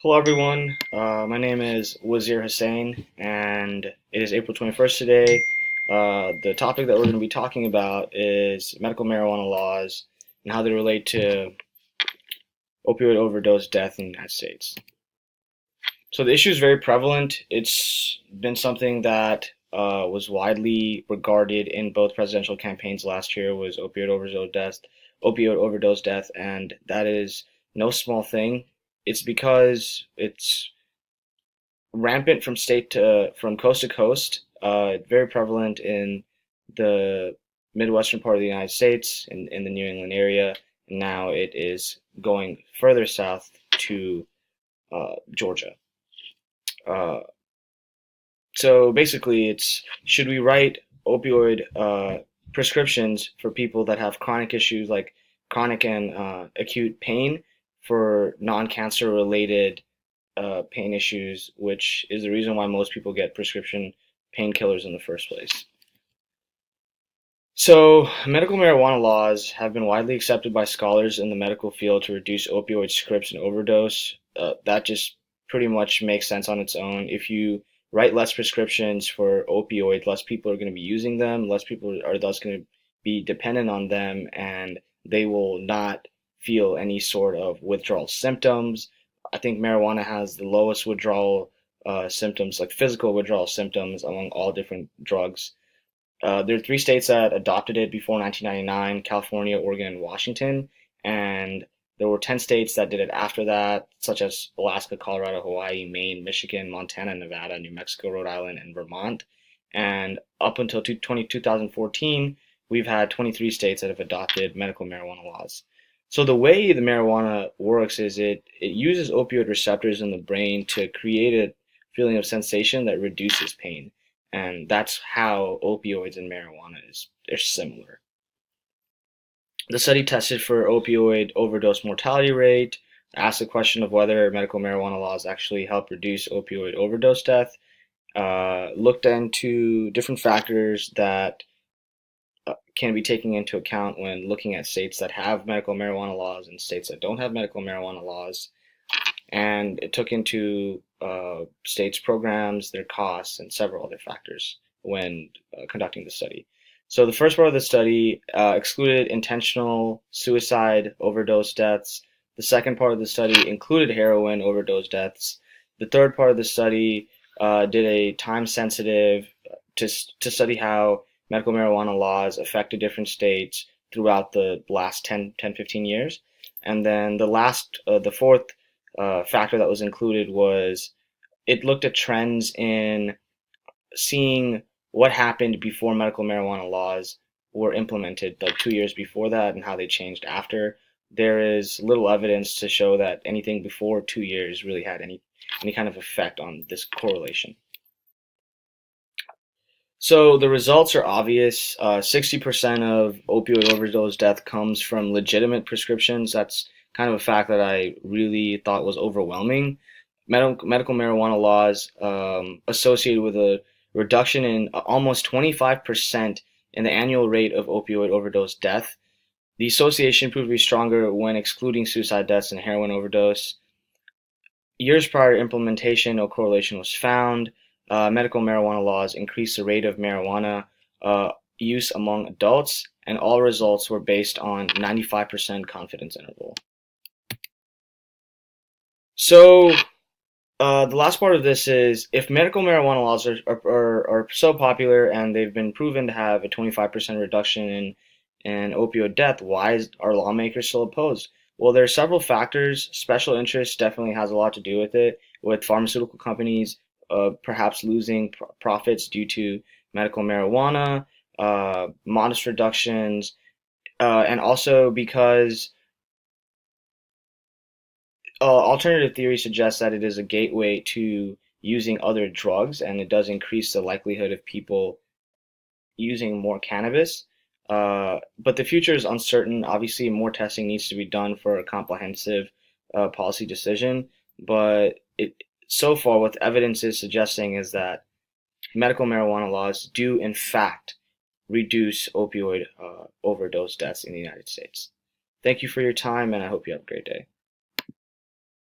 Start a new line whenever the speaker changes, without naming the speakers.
Hello everyone, my name is Wazir Hussain and it is April 21st today. The topic that we're going to be talking about is medical marijuana laws and how they relate to opioid overdose death in the United States. So the issue is very prevalent. It's been something that was widely regarded in both presidential campaigns last year was opioid overdose death, and that is no small thing. It's because it's rampant from coast to coast. Very prevalent in the Midwestern part of the United States, in the New England area. And now it is going further south to Georgia. Uh, so basically, it's should we write opioid prescriptions for people that have chronic issues like chronic and acute pain for non-cancer related pain issues, which is the reason why most people get prescription painkillers in the first place. So, medical marijuana laws have been widely accepted by scholars in the medical field to reduce opioid scripts and overdose. That just pretty much makes sense on its own. If you write less prescriptions for opioids, less people are going to be using them, less people are thus going to be dependent on them, and they will not feel any sort of withdrawal symptoms. I think marijuana has the lowest withdrawal symptoms, like physical withdrawal symptoms, among all different drugs. There are three states that adopted it before 1999: California, Oregon, and Washington. And there were 10 states that did it after that, such as Alaska, Colorado, Hawaii, Maine, Michigan, Montana, Nevada, New Mexico, Rhode Island, and Vermont. And up until 2014, we've had 23 states that have adopted medical marijuana laws. So the way the marijuana works is it uses opioid receptors in the brain to create a feeling of sensation that reduces pain. And that's how opioids and marijuana they're similar. The study tested for opioid overdose mortality rate, asked the question of whether medical marijuana laws actually help reduce opioid overdose death, looked into different factors that can be taken into account when looking at states that have medical marijuana laws and states that don't have medical marijuana laws, and it took into states' programs, their costs, and several other factors when conducting the study. So the first part of the study excluded intentional suicide overdose deaths. The second part of the study included heroin overdose deaths. The third part of the study did a time-sensitive to study how medical marijuana laws affected different states throughout the last 15 years. And then the fourth factor that was included was it looked at trends in seeing what happened before medical marijuana laws were implemented, like 2 years before that, and how they changed after. There is little evidence to show that anything before 2 years really had any kind of effect on this correlation. So the results are obvious. 60% of opioid overdose death comes from legitimate prescriptions. That's kind of a fact that I really thought was overwhelming. Medical marijuana laws associated with a reduction in almost 25% in the annual rate of opioid overdose death. The association proved to be stronger when excluding suicide deaths and heroin overdose. Years prior to implementation, no correlation was found. Medical marijuana laws increased the rate of marijuana use among adults, and all results were based on 95% confidence interval. So the last part of this is if medical marijuana laws are so popular and they've been proven to have a 25% reduction in opioid death, why are lawmakers still opposed? Well, there are several factors. Special interest definitely has a lot to do with it, with pharmaceutical companies perhaps losing profits due to medical marijuana, modest reductions, and also because alternative theory suggests that it is a gateway to using other drugs, and it does increase the likelihood of people using more cannabis. But the future is uncertain. Obviously, more testing needs to be done for a comprehensive policy decision. But so far, what the evidence is suggesting is that medical marijuana laws do, in fact, reduce opioid overdose deaths in the United States. Thank you for your time, and I hope you have a great day.